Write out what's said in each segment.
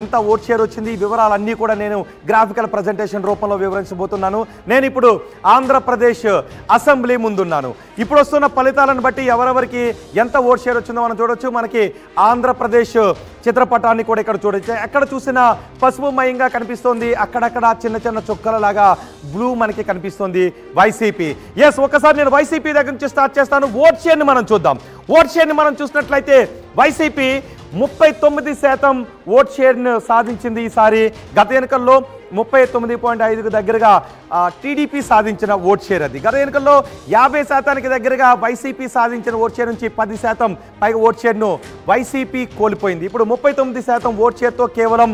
ఎంత vote share వచ్చింది ఈ వివరాలన్నీ కూడా నేను గ్రాఫికల్ ప్రెజెంటేషన్ రూపంలో వివరించబోతున్నాను. నేను ఇప్పుడు ఆంధ్రప్రదేశ్ అసెంబ్లీ ముందున్నాను. ఇప్పుడు వస్తున్న ఫలితాలను బట్టి ఎవరెవరికి ఎంత ఓట్ షేర్ వచ్చిందో మనం చూడొచ్చు. మనకి ఆంధ్రప్రదేశ్ చిత్రపటాన్ని కూడా ఇక్కడ చూడొచ్చు. ఎక్కడ చూసినా పసుపుమయంగా కనిపిస్తోంది, అక్కడక్కడ చిన్న చిన్న చుక్కలలాగా బ్లూ మనకి కనిపిస్తుంది వైసీపీ. ఎస్, ఒకసారి నేను వైసీపీ దగ్గర నుంచి స్టార్ట్ చేస్తాను. ఓట్ షేర్ని మనం చూద్దాం. ఓట్ షేర్ని మనం చూసినట్లయితే వైసీపీ 39% ఓట్ షేర్ను సాధించింది ఈసారి. గత ఎన్నికల్లో 39.5కు దగ్గరగా టీడీపీ సాధించిన ఓట్ షేర్ అది. గత ఎన్నికల్లో 50% దగ్గరగా వైసీపీ సాధించిన ఓట్ షేర్ నుంచి 10% పైగా ఓట్ షేర్ను వైసీపీ కోల్పోయింది. ఇప్పుడు 39% ఓట్ షేర్తో కేవలం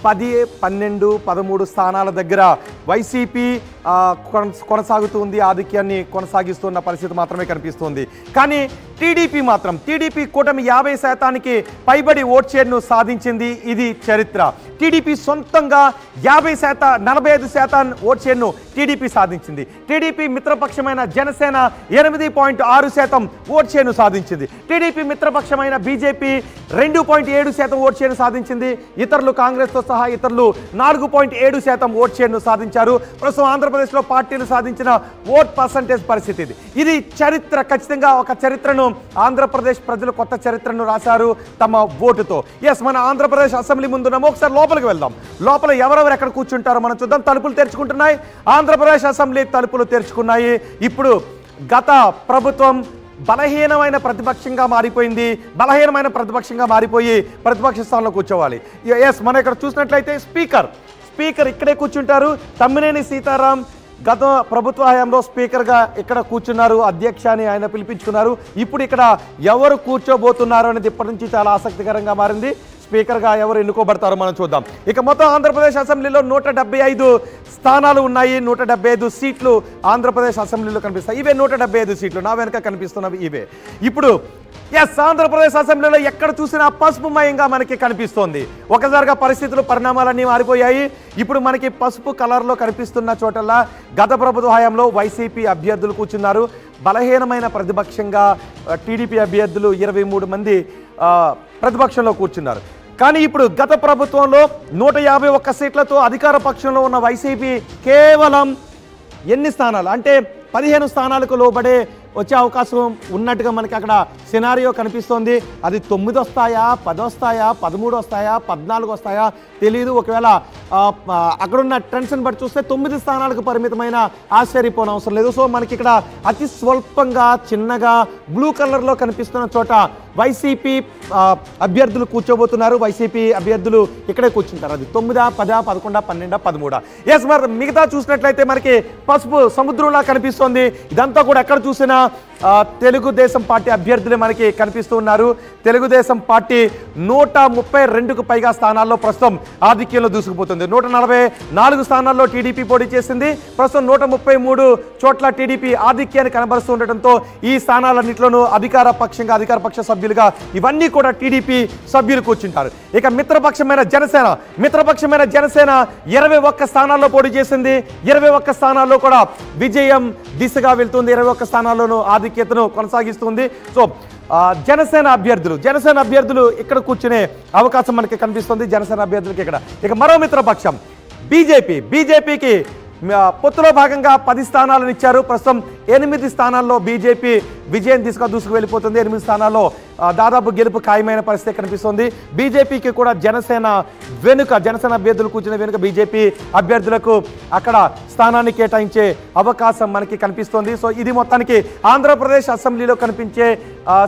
10, 12, 13 స్థానాల దగ్గర వైసీపీ కొనసాగుతుంది, ఆధిక్యాన్ని కొనసాగిస్తున్న పరిస్థితి మాత్రమే కనిపిస్తుంది. కానీ టీడీపీ కూటమి 50%కి పైబడి ఓట్ షేర్ను సాధించింది. ఇది చరిత్ర. టీడీపీ సొంతంగా 45% ఓట్ షేర్ను టీడీపీ సాధించింది. టీడీపీ మిత్రపక్షమైన జనసేన 8.6% ఓట్ షేర్ను సాధించింది. టీడీపీ మిత్రపక్షమైన బీజేపీ 2.7% ఓట్ షేర్ను సాధించింది. ఇతరులు కాంగ్రెస్తో సహా ఇతరులు 4.7% ఓట్ షేర్ను సాధించారు. ప్రస్తుతం ఆంధ్రప్రదేశ్లో పార్టీలు సాధించిన ఓట్ పర్సంటేజ్ పరిస్థితి ఇది. ఇది చరిత్ర. ఖచ్చితంగా ఒక చరిత్రను ఆంధ్రప్రదేశ్ ప్రజలు కొత్త చరిత్రను రాశారు తమ ఓటుతో. ఎస్, మన ఆంధ్రప్రదేశ్ అసెంబ్లీ ముందున్నాము. ఒకసారి లోపలికి వెళ్దాం. లోపల ఎవరెవరు ఎక్కడ కూర్చుంటారో మనం చూద్దాం. తలుపులు తెరుచుకుంటున్నాయి. ఆంధ్రప్రదేశ్ అసెంబ్లీ తలుపులు తెరుచుకున్నాయి. ఇప్పుడు గత ప్రభుత్వం బలహీనమైన ప్రతిపక్షంగా మారిపోయి ప్రతిపక్ష స్థానంలో కూర్చోవాలి. ఎస్, మనం ఇక్కడ చూసినట్లయితే స్పీకర్ ఇక్కడే కూర్చుంటారు. తమ్మినేని సీతారాం గత ప్రభుత్వ హయాంలో స్పీకర్గా ఇక్కడ కూర్చున్నారు. అధ్యక్ష అని ఆయన పిలిపించుకున్నారు. ఇప్పుడు ఇక్కడ ఎవరు కూర్చోబోతున్నారు అనేది ఇప్పటి నుంచి చాలా ఆసక్తికరంగా మారింది. స్పీకర్గా ఎవరు ఎన్నుకోబడతారో మనం చూద్దాం. ఇక మొత్తం ఆంధ్రప్రదేశ్ అసెంబ్లీలో 175 స్థానాలు ఉన్నాయి. 175 సీట్లు ఆంధ్రప్రదేశ్ అసెంబ్లీలో కనిపిస్తాయి. ఇవే 175 సీట్లు నా వెనక కనిపిస్తున్నవి ఇవే. ఇప్పుడు ఎస్, ఆంధ్రప్రదేశ్ అసెంబ్లీలో ఎక్కడ చూసినా పసుపుమయంగా మనకి కనిపిస్తోంది. ఒకసారిగా పరిణామాలన్నీ మారిపోయాయి. ఇప్పుడు మనకి పసుపు కలర్లో కనిపిస్తున్న చోటల్లా గత ప్రభుత్వ హయాంలో వైసీపీ అభ్యర్థులు కూర్చున్నారు. బలహీనమైన ప్రతిపక్షంగా టీడీపీ అభ్యర్థులు 23 మంది ప్రతిపక్షంలో కూర్చున్నారు. కానీ ఇప్పుడు గత ప్రభుత్వంలో 151 సీట్లతో అధికార పక్షంలో ఉన్న వైసీపీ కేవలం ఎన్ని స్థానాలు అంటే 15 స్థానాలకు లోబడే వచ్చే అవకాశం ఉన్నట్టుగా మనకి అక్కడ సినారియో కనిపిస్తోంది. అది 9 వస్తాయా, 10 వస్తాయా, 13 వస్తాయా, 14 వస్తాయా తెలియదు. ఒకవేళ అక్కడున్న ట్రెండ్స్ని బట్టి చూస్తే 9 స్థానాలకు పరిమితమైన ఆశ్చర్యపోనవసరం లేదు. సో మనకి ఇక్కడ అతి స్వల్పంగా చిన్నగా బ్లూ కలర్లో కనిపిస్తున్న చోట వైసీపీ అభ్యర్థులు కూర్చోబోతున్నారు. వైసీపీ అభ్యర్థులు ఇక్కడే కూర్చుంటారు. అది 9, 10, 11, 12, 13. ఎస్, మరి మిగతా చూసినట్లయితే మనకి పసుపు సముద్రంలా కనిపిస్తోంది. ఇదంతా కూడా ఎక్కడ చూసినా తెలుగుదేశం పార్టీ అభ్యర్థులే మనకి కనిపిస్తూ ఉన్నారు. తెలుగుదేశం పార్టీ 132కు పైగా స్థానాల్లో ప్రస్తుతం ఆధిక్యంలో దూసుకుపోతుంది. 144 స్థానాల్లో టీడీపీ పోటీ చేసింది. ప్రస్తుతం 133 చోట్ల టీడీపీ ఆధిక్యాన్ని కనబరుస్తూ ఉండటంతో ఈ స్థానాలన్నింటిలోనూ అధికార పక్ష సభ్యులుగా ఇవన్నీ కూడా టీడీపీ సభ్యులు కూర్చుంటారు. ఇక మిత్రపక్షమైన జనసేన 21 స్థానాల్లో పోటీ చేసింది. 21 స్థానాల్లో కూడా విజయం దిశగా వెళ్తుంది. 21 స్థానాల్లోనూ ఆధిక్యతను కొనసాగిస్తుంది. సో జనసేన అభ్యర్థులు ఇక్కడ కూర్చునే అవకాశం మనకి కనిపిస్తుంది. జనసేన అభ్యర్థులకి ఇక్కడ. ఇక మరో మిత్రపక్షం బీజేపీకి పొత్తులో భాగంగా 10 స్థానాలను ఇచ్చారు. ప్రస్తుతం 8 స్థానాల్లో బీజేపీ విజయం దిశగా దూసుకు వెళ్ళిపోతుంది. 8 స్థానాల్లో దాదాపు గెలుపు ఖాయమైన పరిస్థితి కనిపిస్తుంది. బీజేపీకి కూడా జనసేన అభ్యర్థులు కూర్చున్న వెనుక బీజేపీ అభ్యర్థులకు అక్కడ స్థానాన్ని కేటాయించే అవకాశం మనకి కనిపిస్తుంది. సో ఇది మొత్తానికి ఆంధ్రప్రదేశ్ అసెంబ్లీలో కనిపించే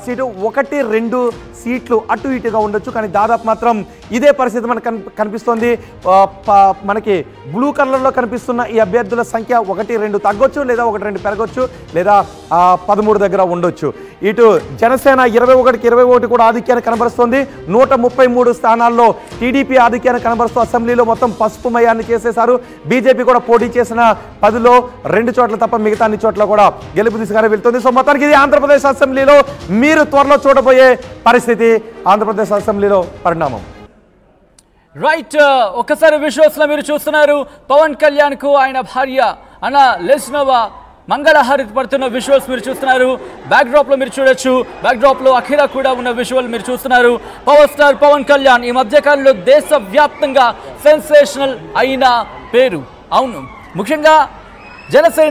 సీటు 1-2 సీట్లు అటు ఇటుగా ఉండొచ్చు. కానీ దాదాపు మాత్రం ఇదే పరిస్థితి మనకు కనిపిస్తుంది. మనకి బ్లూ కలర్లో కనిపిస్తున్న ఈ అభ్యర్థుల సంఖ్య 1-2 తగ్గొచ్చు, లేదా 1-2 పెరగొచ్చు, లేదా 13 దగ్గర ఉండొచ్చు. ఇటు జనసేన 21కి 21 కూడా ఆధిక్యాన్ని కనబరుస్తోంది. 133 స్థానాల్లో టీడీపీ ఆధిక్యాన్ని కనబరుస్తూ అసెంబ్లీలో మొత్తం పసుపుమయాన్ని చేసేశారు. బీజేపీ కూడా పోటీ చేసిన 10లో 2 చోట్ల తప్ప మిగతా అన్ని చోట్ల కూడా గెలుపు దిశగానే వెళ్తుంది. సో మొత్తానికి ఇది ఆంధ్రప్రదేశ్ అసెంబ్లీలో మీరు త్వరలో చూడబోయే పరిస్థితి. ఆంధ్రప్రదేశ్ అసెంబ్లీలో పరిణామం. రైట్, ఒకసారి విజువల్స్ లో మీరు చూస్తున్నారు పవన్ కళ్యాణ్ కు ఆయన భార్య అన్న లెస్నోవా మంగళహారతి పడుతున్న విజువల్స్ మీరు చూస్తున్నారు. బ్యాక్ డ్రాప్ లో మీరు చూడొచ్చు. బ్యాక్ డ్రాప్ లో అఖిల కూడా ఉన్న విజువల్ మీరు చూస్తున్నారు. పవర్ స్టార్ పవన్ కళ్యాణ్ ఈ మధ్య కాలంలో దేశవ్యాప్తంగా సెన్సేషనల్ అయిన పేరు. అవును, ముఖ్యంగా జనసేన